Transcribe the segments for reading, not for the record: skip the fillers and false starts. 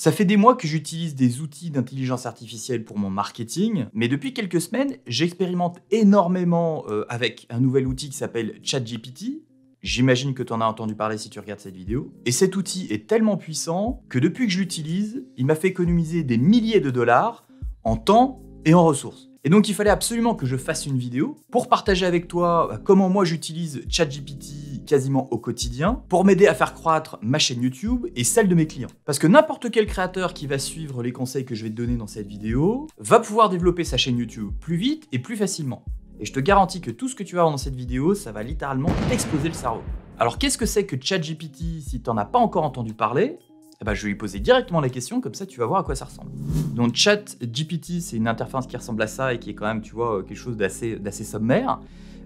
Ça fait des mois que j'utilise des outils d'intelligence artificielle pour mon marketing, mais depuis quelques semaines, j'expérimente énormément avec un nouvel outil qui s'appelle ChatGPT. J'imagine que tu en as entendu parler si tu regardes cette vidéo. Et cet outil est tellement puissant que depuis que je l'utilise, il m'a fait économiser des milliers de dollars en temps et en ressources. Et donc il fallait absolument que je fasse une vidéo pour partager avec toi comment moi j'utilise ChatGPT quasiment au quotidien pour m'aider à faire croître ma chaîne YouTube et celle de mes clients. Parce que n'importe quel créateur qui va suivre les conseils que je vais te donner dans cette vidéo va pouvoir développer sa chaîne YouTube plus vite et plus facilement. Et je te garantis que tout ce que tu vas voir dans cette vidéo, ça va littéralement t'exploser le cerveau. Alors qu'est-ce que c'est que ChatGPT si tu n'en as pas encore entendu parler ? Je vais lui poser directement la question, comme ça tu vas voir à quoi ça ressemble. Donc ChatGPT, c'est une interface qui ressemble à ça et qui est quand même, tu vois, quelque chose d'assez sommaire.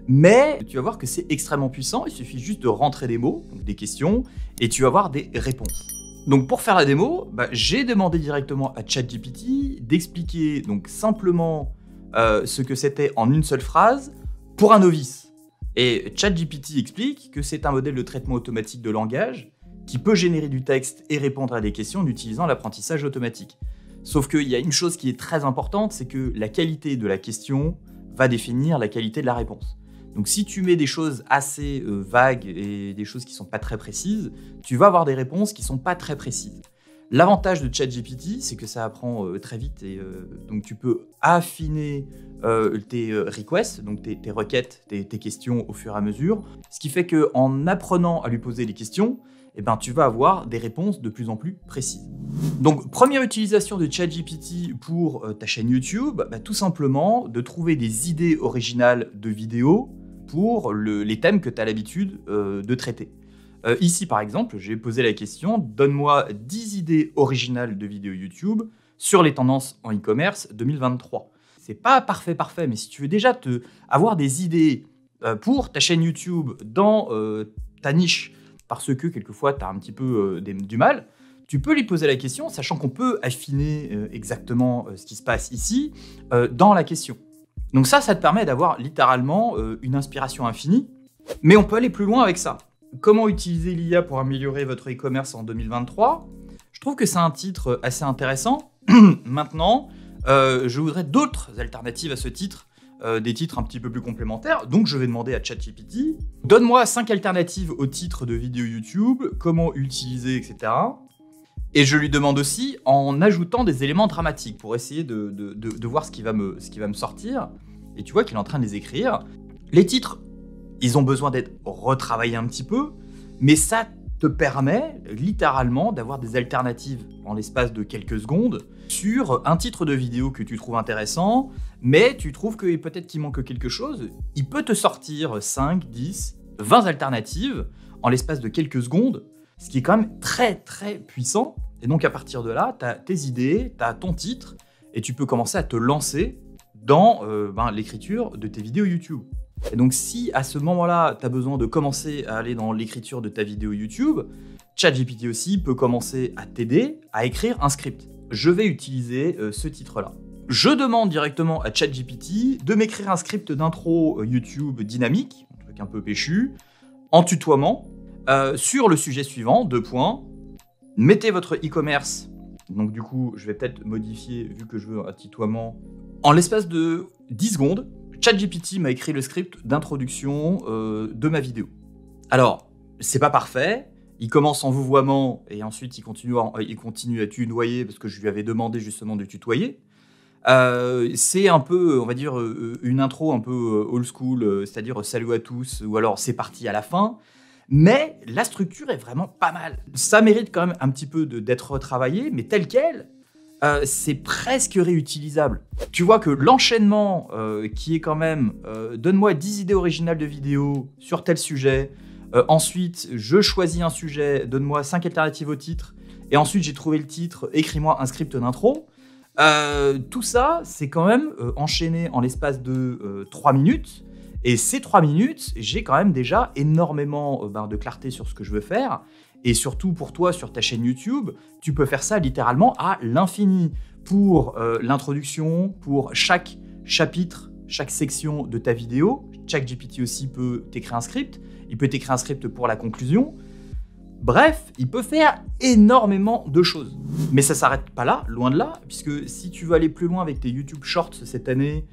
Mais tu vas voir que c'est extrêmement puissant, il suffit juste de rentrer des mots, donc des questions, et tu vas avoir des réponses. Donc pour faire la démo, j'ai demandé directement à ChatGPT d'expliquer donc simplement ce que c'était en une seule phrase pour un novice. Et ChatGPT explique que c'est un modèle de traitement automatique de langage qui peut générer du texte et répondre à des questions en utilisant l'apprentissage automatique. Sauf qu'il y a une chose qui est très importante, c'est que la qualité de la question va définir la qualité de la réponse. Donc si tu mets des choses assez vagues et des choses qui ne sont pas très précises, tu vas avoir des réponses qui ne sont pas très précises. L'avantage de ChatGPT, c'est que ça apprend très vite et donc tu peux affiner tes requests, donc tes requêtes, tes questions au fur et à mesure. Ce qui fait qu'en apprenant à lui poser les questions, tu vas avoir des réponses de plus en plus précises. Donc, première utilisation de ChatGPT pour ta chaîne YouTube, tout simplement de trouver des idées originales de vidéos pour les thèmes que tu as l'habitude de traiter. Ici, par exemple, j'ai posé la question « Donne-moi 10 idées originales de vidéos YouTube sur les tendances en e-commerce 2023 ». C'est pas parfait, mais si tu veux déjà avoir des idées pour ta chaîne YouTube dans ta niche, parce que quelquefois tu as un petit peu du mal, tu peux lui poser la question, sachant qu'on peut affiner exactement ce qui se passe ici dans la question. Donc ça te permet d'avoir littéralement une inspiration infinie, mais on peut aller plus loin avec ça. Comment utiliser l'IA pour améliorer votre e-commerce en 2023 ? Je trouve que c'est un titre assez intéressant. Maintenant, je voudrais d'autres alternatives à ce titre, des titres un petit peu plus complémentaires. Donc je vais demander à ChatGPT, donne-moi 5 alternatives aux titres de vidéos YouTube, comment utiliser, etc. Et je lui demande aussi en ajoutant des éléments dramatiques pour essayer de voir ce qui va me sortir. Et tu vois qu'il est en train de les écrire. Les titres, ils ont besoin d'être retravaillés un petit peu, mais ça te permet littéralement d'avoir des alternatives en l'espace de quelques secondes sur un titre de vidéo que tu trouves intéressant, mais tu trouves que peut-être qu'il manque quelque chose. Il peut te sortir 5, 10, 20 alternatives en l'espace de quelques secondes, ce qui est quand même très très puissant. Et donc à partir de là, tu as tes idées, tu as ton titre, et tu peux commencer à te lancer dans l'écriture de tes vidéos YouTube. Et donc si à ce moment-là, tu as besoin de commencer à aller dans l'écriture de ta vidéo YouTube, ChatGPT aussi peut commencer à t'aider à écrire un script. Je vais utiliser ce titre-là. Je demande directement à ChatGPT de m'écrire un script d'intro YouTube dynamique, un truc un peu péchu, en tutoiement, sur le sujet suivant, 2 points. Mettez votre e-commerce, donc du coup, je vais peut-être modifier, vu que je veux un tutoiement, en l'espace de 10 secondes, ChatGPT m'a écrit le script d'introduction de ma vidéo. Alors, c'est pas parfait, il commence en vouvoiement et ensuite il continue à tutoyer parce que je lui avais demandé justement de tutoyer. C'est un peu, on va dire, une intro un peu old school, c'est-à-dire salut à tous, ou alors c'est parti à la fin. Mais la structure est vraiment pas mal. Ça mérite quand même un petit peu d'être retravaillé, mais tel quel, c'est presque réutilisable. Tu vois que l'enchaînement qui est quand même donne-moi 10 idées originales de vidéos sur tel sujet, ensuite je choisis un sujet, donne-moi 5 alternatives au titre, et ensuite j'ai trouvé le titre, écris-moi un script d'intro. Tout ça, c'est quand même enchaîné en l'espace de 3 minutes. Et ces 3 minutes, j'ai quand même déjà énormément de clarté sur ce que je veux faire. Et surtout pour toi, sur ta chaîne YouTube, tu peux faire ça littéralement à l'infini. Pour l'introduction, pour chaque chapitre, chaque section de ta vidéo. ChatGPT aussi peut t'écrire un script. Il peut t'écrire un script pour la conclusion. Bref, il peut faire énormément de choses. Mais ça s'arrête pas là, loin de là, puisque si tu veux aller plus loin avec tes YouTube Shorts cette année,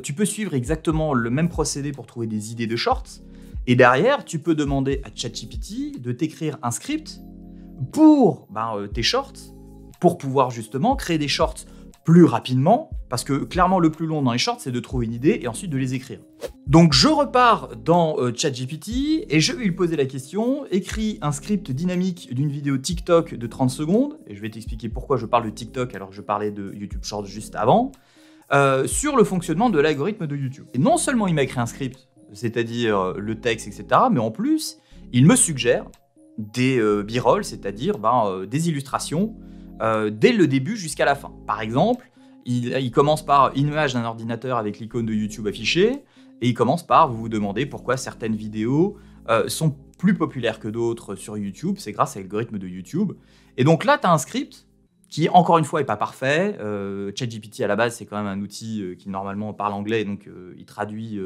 tu peux suivre exactement le même procédé pour trouver des idées de shorts. Et derrière, tu peux demander à ChatGPT de t'écrire un script pour tes shorts, pour pouvoir justement créer des shorts plus rapidement, parce que clairement le plus long dans les shorts, c'est de trouver une idée et ensuite de les écrire. Donc je repars dans ChatGPT et je vais lui poser la question, écris un script dynamique d'une vidéo TikTok de 30 secondes, et je vais t'expliquer pourquoi je parle de TikTok alors que je parlais de YouTube Shorts juste avant, sur le fonctionnement de l'algorithme de YouTube. Et non seulement il m'a écrit un script, c'est-à-dire le texte, etc., mais en plus, il me suggère des b-rolls, c'est-à-dire des illustrations, dès le début jusqu'à la fin. Par exemple, il commence par une image d'un ordinateur avec l'icône de YouTube affichée, et il commence par vous demander pourquoi certaines vidéos sont plus populaires que d'autres sur YouTube, c'est grâce à l'algorithme de YouTube. Et donc là, tu as un script qui, encore une fois, n'est pas parfait. ChatGPT, à la base, c'est quand même un outil qui, normalement, parle anglais, donc il traduit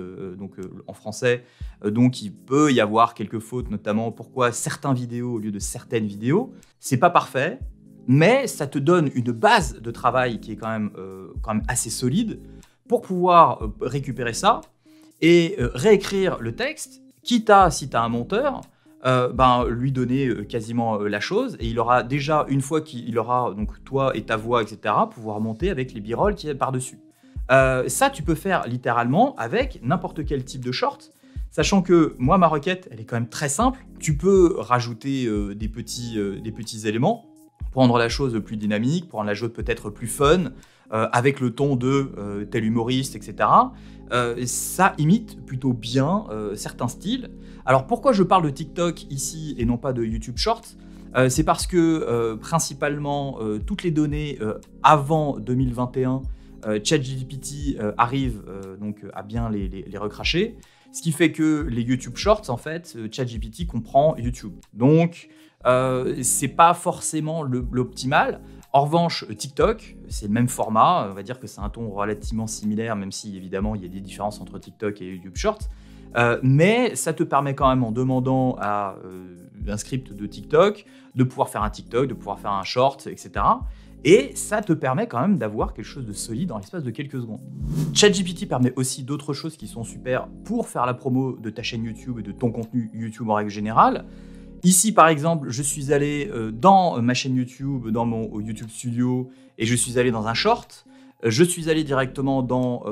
en français. Donc, il peut y avoir quelques fautes, notamment pourquoi certaines vidéos au lieu de certaines vidéos. C'est pas parfait, mais ça te donne une base de travail qui est quand même assez solide pour pouvoir récupérer ça et réécrire le texte, quitte à, si tu as un monteur, lui donner quasiment la chose, et il aura déjà, une fois qu'il aura donc toi et ta voix, etc., pouvoir monter avec les b-rolls qui est par-dessus. Ça, tu peux faire littéralement avec n'importe quel type de short, sachant que moi, ma requête, elle est quand même très simple. Tu peux rajouter des petits éléments pour rendre la chose plus dynamique, pour rendre la chose peut-être plus fun, avec le ton de tel humoriste, etc. Ça imite plutôt bien certains styles. Alors pourquoi je parle de TikTok ici et non pas de YouTube Shorts ? C'est parce que principalement toutes les données avant 2021, ChatGPT arrive donc à bien les recracher. Ce qui fait que les YouTube Shorts, en fait, ChatGPT comprend YouTube. Donc, c'est pas forcément l'optimal. En revanche, TikTok, c'est le même format. On va dire que c'est un ton relativement similaire, même si, évidemment, il y a des différences entre TikTok et YouTube Shorts. Mais ça te permet quand même, en demandant à un script de TikTok, de pouvoir faire un TikTok, de pouvoir faire un short, etc. Et ça te permet quand même d'avoir quelque chose de solide en l'espace de quelques secondes. ChatGPT permet aussi d'autres choses qui sont super pour faire la promo de ta chaîne YouTube et de ton contenu YouTube en règle générale. Ici, par exemple, je suis allé dans ma chaîne YouTube, dans mon YouTube Studio, et je suis allé dans un short. Je suis allé directement dans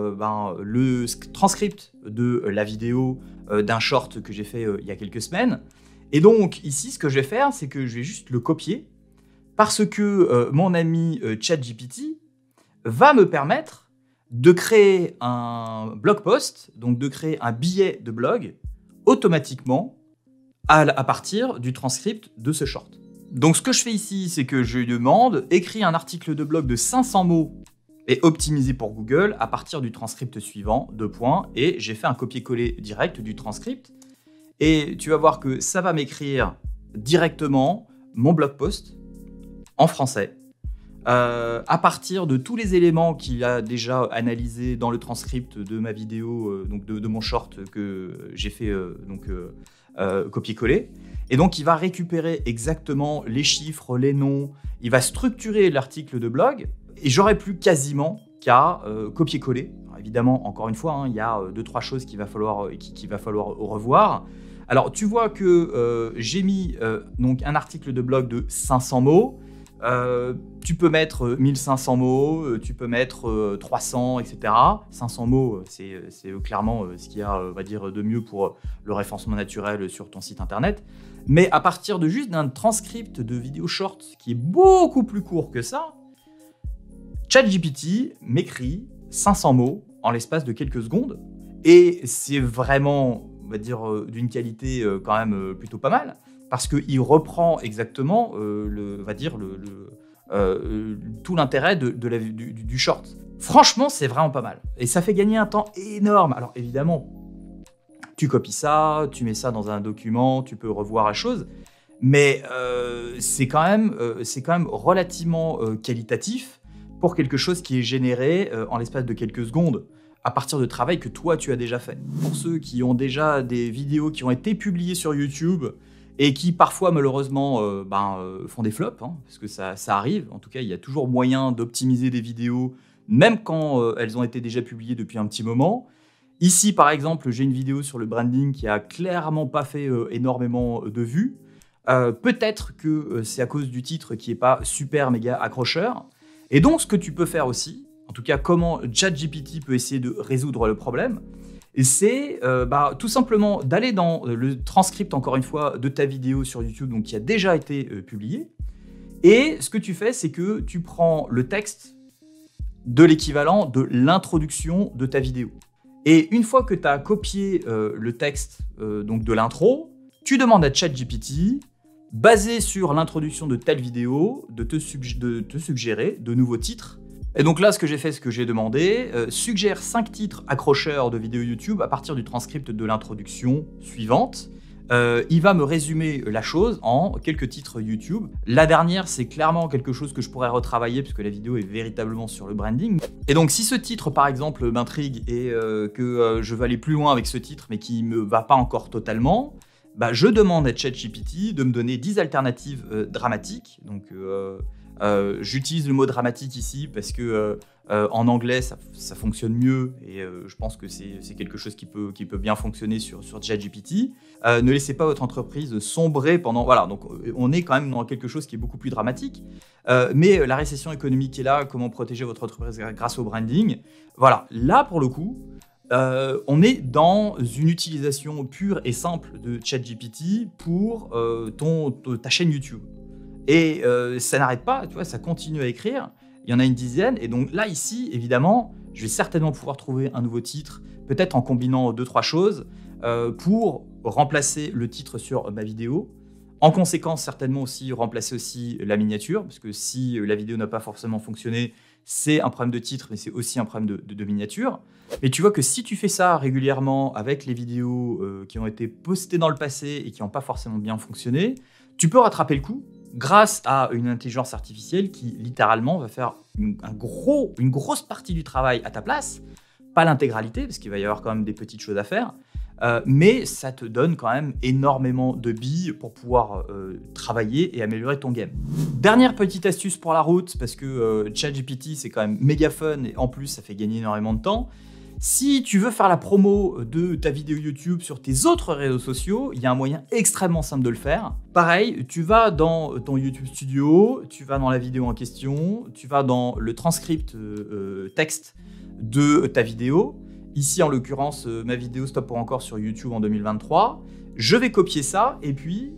le transcript de la vidéo d'un short que j'ai fait il y a quelques semaines. Et donc, ici, ce que je vais faire, c'est que je vais juste le copier, parce que mon ami ChatGPT va me permettre de créer un blog post, donc de créer un billet de blog automatiquement à partir du transcript de ce short. Donc ce que je fais ici, c'est que je lui demande écris un article de blog de 500 mots et optimisé pour Google à partir du transcript suivant, et j'ai fait un copier-coller direct du transcript. Et tu vas voir que ça va m'écrire directement mon blog post en français, à partir de tous les éléments qu'il a déjà analysés dans le transcript de ma vidéo, donc de mon short que j'ai fait copier-coller. Et donc, il va récupérer exactement les chiffres, les noms, il va structurer l'article de blog, et j'aurai plus quasiment qu'à copier-coller. Alors, évidemment, encore une fois, il y a 2-3 choses qu'il va falloir revoir. Alors, tu vois que j'ai mis donc un article de blog de 500 mots. Tu peux mettre 1500 mots, tu peux mettre 300, etc. 500 mots, c'est clairement ce qu'il y a, on va dire, de mieux pour le référencement naturel sur ton site internet. Mais à partir de juste d'un transcript de vidéo short qui est beaucoup plus court que ça, ChatGPT m'écrit 500 mots en l'espace de quelques secondes. Et c'est vraiment, on va dire, d'une qualité quand même plutôt pas mal. Parce qu'il reprend exactement tout l'intérêt du short. Franchement, c'est vraiment pas mal. Et ça fait gagner un temps énorme. Alors évidemment, tu copies ça, tu mets ça dans un document, tu peux revoir la chose. Mais c'est quand même relativement qualitatif pour quelque chose qui est généré en l'espace de quelques secondes, à partir de travail que toi, tu as déjà fait. Pour ceux qui ont déjà des vidéos qui ont été publiées sur YouTube et qui parfois malheureusement font des flops, hein, parce que ça arrive. En tout cas, il y a toujours moyen d'optimiser des vidéos, même quand elles ont été déjà publiées depuis un petit moment. Ici, par exemple, j'ai une vidéo sur le branding qui a clairement pas fait énormément de vues. Peut-être que c'est à cause du titre qui n'est pas super méga accrocheur. Et donc, ce que tu peux faire aussi, en tout cas comment ChatGPT peut essayer de résoudre le problème, c'est tout simplement d'aller dans le transcript, encore une fois, de ta vidéo sur YouTube, donc qui a déjà été publiée. Et ce que tu fais, c'est que tu prends le texte de l'équivalent de l'introduction de ta vidéo. Et une fois que tu as copié le texte donc de l'intro, tu demandes à ChatGPT, basé sur l'introduction de telle vidéo, de te suggérer de nouveaux titres. Et donc là, ce que j'ai fait, ce que j'ai demandé, suggère 5 titres accrocheurs de vidéos YouTube à partir du transcript de l'introduction suivante. Il va me résumer la chose en quelques titres YouTube. La dernière, c'est clairement quelque chose que je pourrais retravailler puisque la vidéo est véritablement sur le branding. Et donc si ce titre, par exemple, m'intrigue et que je veux aller plus loin avec ce titre mais qui ne me va pas encore totalement, je demande à ChatGPT de me donner 10 alternatives dramatiques. Donc j'utilise le mot dramatique ici parce que en anglais ça fonctionne mieux et je pense que c'est quelque chose qui peut bien fonctionner sur ChatGPT. Ne laissez pas votre entreprise sombrer pendant... Voilà, donc on est quand même dans quelque chose qui est beaucoup plus dramatique. Mais la récession économique est là, comment protéger votre entreprise grâce au branding. Voilà, là pour le coup, on est dans une utilisation pure et simple de ChatGPT pour ta chaîne YouTube. Et ça n'arrête pas, tu vois, ça continue à écrire. Il y en a une dizaine. Et donc là, ici, évidemment, je vais certainement pouvoir trouver un nouveau titre, peut-être en combinant 2-3 choses, pour remplacer le titre sur ma vidéo. En conséquence, certainement aussi remplacer aussi la miniature, parce que si la vidéo n'a pas forcément fonctionné, c'est un problème de titre, mais c'est aussi un problème de miniature. Mais tu vois que si tu fais ça régulièrement avec les vidéos qui ont été postées dans le passé et qui n'ont pas forcément bien fonctionné, tu peux rattraper le coup grâce à une intelligence artificielle qui littéralement va faire une grosse partie du travail à ta place, pas l'intégralité, parce qu'il va y avoir quand même des petites choses à faire, mais ça te donne quand même énormément de billes pour pouvoir travailler et améliorer ton game. Dernière petite astuce pour la route, parce que ChatGPT c'est quand même méga fun et en plus ça fait gagner énormément de temps. Si tu veux faire la promo de ta vidéo YouTube sur tes autres réseaux sociaux, il y a un moyen extrêmement simple de le faire. Pareil, tu vas dans ton YouTube Studio, tu vas dans la vidéo en question, tu vas dans le transcript texte de ta vidéo. Ici, en l'occurrence, ma vidéo Stop pour encore sur YouTube en 2023. Je vais copier ça et puis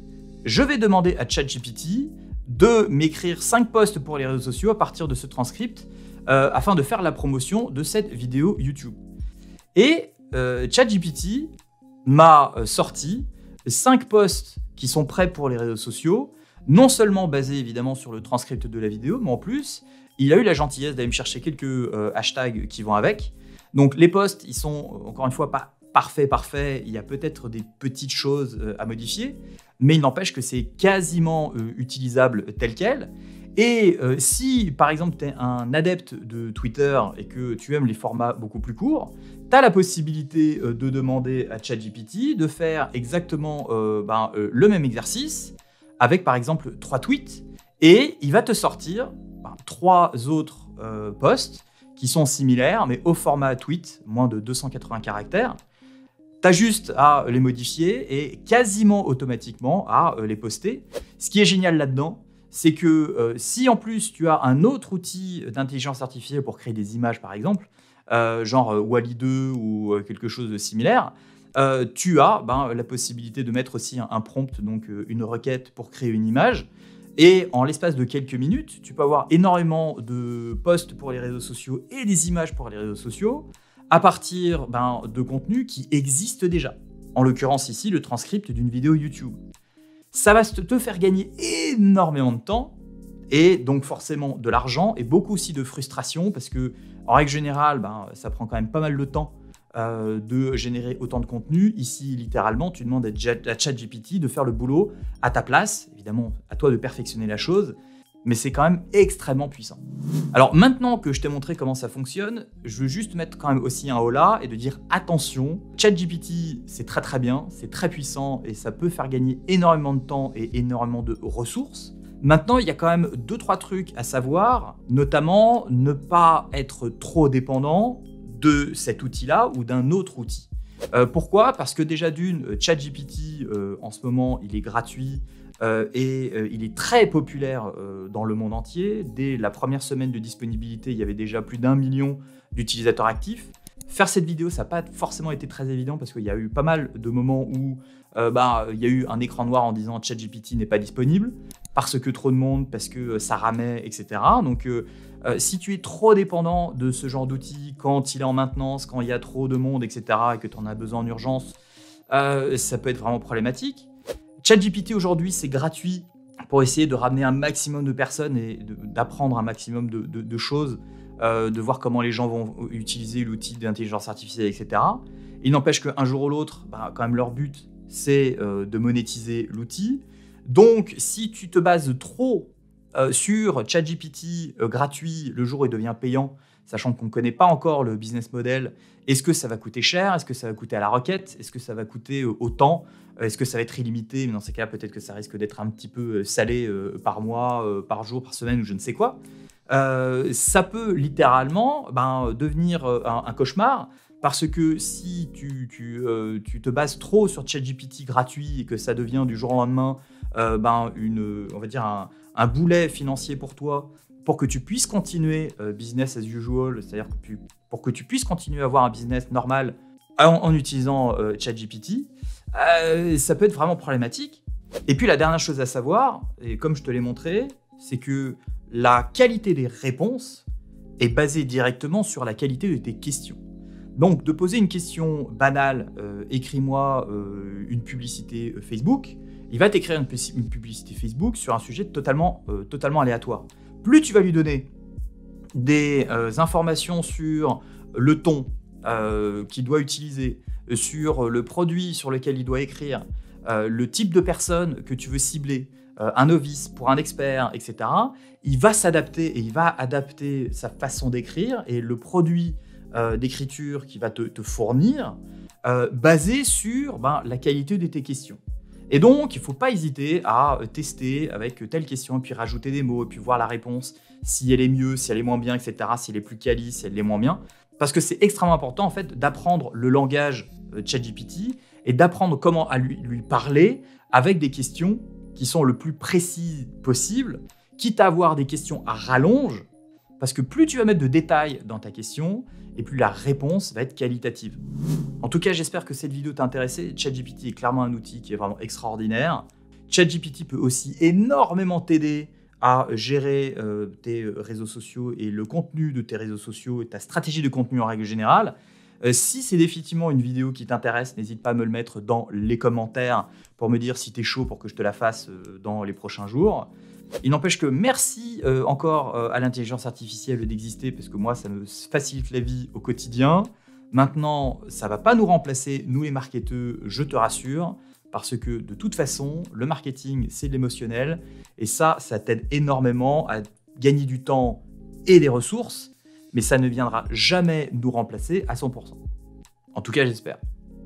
je vais demander à ChatGPT de m'écrire 5 posts pour les réseaux sociaux à partir de ce transcript afin de faire la promotion de cette vidéo YouTube. Et ChatGPT m'a sorti 5 posts qui sont prêts pour les réseaux sociaux, non seulement basés évidemment sur le transcript de la vidéo, mais en plus, il a eu la gentillesse d'aller me chercher quelques hashtags qui vont avec. Donc les posts, ils sont encore une fois pas parfaits, il y a peut-être des petites choses à modifier, mais il n'empêche que c'est quasiment utilisable tel quel. Et si, par exemple, tu es un adepte de Twitter et que tu aimes les formats beaucoup plus courts, tu as la possibilité de demander à ChatGPT de faire exactement le même exercice avec, par exemple, 3 tweets et il va te sortir 3 autres posts qui sont similaires, mais au format tweet, moins de 280 caractères. Tu as juste à les modifier et quasiment automatiquement à les poster. Ce qui est génial là-dedans, c'est que si en plus tu as un autre outil d'intelligence artificielle pour créer des images par exemple, genre Wall-E 2 ou quelque chose de similaire, tu as la possibilité de mettre aussi un prompt, donc une requête pour créer une image. Et en l'espace de quelques minutes, tu peux avoir énormément de posts pour les réseaux sociaux et des images pour les réseaux sociaux à partir de contenus qui existent déjà. En l'occurrence ici, le transcript d'une vidéo YouTube. Ça va te faire gagner énormément de temps et donc forcément de l'argent et beaucoup aussi de frustration parce que en règle générale, ça prend quand même pas mal de temps de générer autant de contenu. Ici, littéralement, tu demandes à ChatGPT de faire le boulot à ta place. Évidemment, à toi de perfectionner la chose. mais c'est quand même extrêmement puissant. Alors maintenant que je t'ai montré comment ça fonctionne, je veux juste mettre quand même aussi un holà et de dire attention, ChatGPT c'est très bien, c'est très puissant et ça peut faire gagner énormément de temps et énormément de ressources. Maintenant, il y a quand même 2-3 trucs à savoir, notamment ne pas être trop dépendant de cet outil-là ou d'un autre outil. Pourquoi ? Parce que déjà d'une, ChatGPT en ce moment il est gratuit, il est très populaire dans le monde entier. Dès la première semaine de disponibilité, il y avait déjà plus d'1 million d'utilisateurs actifs. Faire cette vidéo, ça n'a pas forcément été très évident parce qu'il y a eu pas mal de moments où il y a eu un écran noir en disant ChatGPT n'est pas disponible parce que trop de monde, parce que ça ramait, etc. Donc si tu es trop dépendant de ce genre d'outil quand il est en maintenance, quand il y a trop de monde, etc. et que tu en as besoin en urgence, ça peut être vraiment problématique. ChatGPT aujourd'hui, c'est gratuit pour essayer de ramener un maximum de personnes et d'apprendre un maximum de choses, de voir comment les gens vont utiliser l'outil d'intelligence artificielle, etc. Il n'empêche qu'un jour ou l'autre, quand même leur but, c'est de monétiser l'outil. Donc, si tu te bases trop sur ChatGPT gratuit le jour où il devient payant, sachant qu'on ne connaît pas encore le business model, est-ce que ça va coûter cher? Est-ce que ça va coûter à la requête? Est-ce que ça va coûter autant? Est-ce que ça va être illimité? Mais dans ces cas, peut-être que ça risque d'être un petit peu salé par mois, par jour, par semaine ou je ne sais quoi. Ça peut littéralement devenir un cauchemar parce que si tu te bases trop sur ChatGPT gratuit et que ça devient du jour au lendemain on va dire un boulet financier pour toi, pour que tu puisses continuer business as usual, c'est-à-dire pour que tu puisses continuer à avoir un business normal en utilisant ChatGPT, ça peut être vraiment problématique. Et puis la dernière chose à savoir, et comme je te l'ai montré, c'est que la qualité des réponses est basée directement sur la qualité de tes questions. Donc de poser une question banale, écris-moi une publicité Facebook, il va t'écrire une publicité Facebook sur un sujet totalement aléatoire. Plus tu vas lui donner des informations sur le ton qu'il doit utiliser, sur le produit sur lequel il doit écrire, le type de personne que tu veux cibler, un novice pour un expert, etc., il va s'adapter et il va adapter sa façon d'écrire et le produit d'écriture qu'il va te fournir basé sur la qualité de tes questions. Et donc, il ne faut pas hésiter à tester avec telle question, et puis rajouter des mots, et puis voir la réponse, si elle est mieux, si elle est moins bien, etc., si elle est plus quali, si elle est moins bien. Parce que c'est extrêmement important, en fait, d'apprendre le langage ChatGPT et d'apprendre comment à lui parler avec des questions qui sont le plus précises possible, quitte à avoir des questions à rallonge, parce que plus tu vas mettre de détails dans ta question, et plus la réponse va être qualitative. En tout cas, j'espère que cette vidéo t'a intéressé. ChatGPT est clairement un outil qui est vraiment extraordinaire. ChatGPT peut aussi énormément t'aider à gérer tes réseaux sociaux et le contenu de tes réseaux sociaux et ta stratégie de contenu en règle générale. Si c'est définitivement une vidéo qui t'intéresse, n'hésite pas à me le mettre dans les commentaires pour me dire si t'es chaud pour que je te la fasse dans les prochains jours. Il n'empêche que merci encore à l'intelligence artificielle d'exister parce que moi, ça me facilite la vie au quotidien. Maintenant, ça ne va pas nous remplacer, nous les marketeurs, je te rassure, parce que de toute façon, le marketing, c'est de l'émotionnel et ça t'aide énormément à gagner du temps et des ressources, mais ça ne viendra jamais nous remplacer à 100%. En tout cas, j'espère.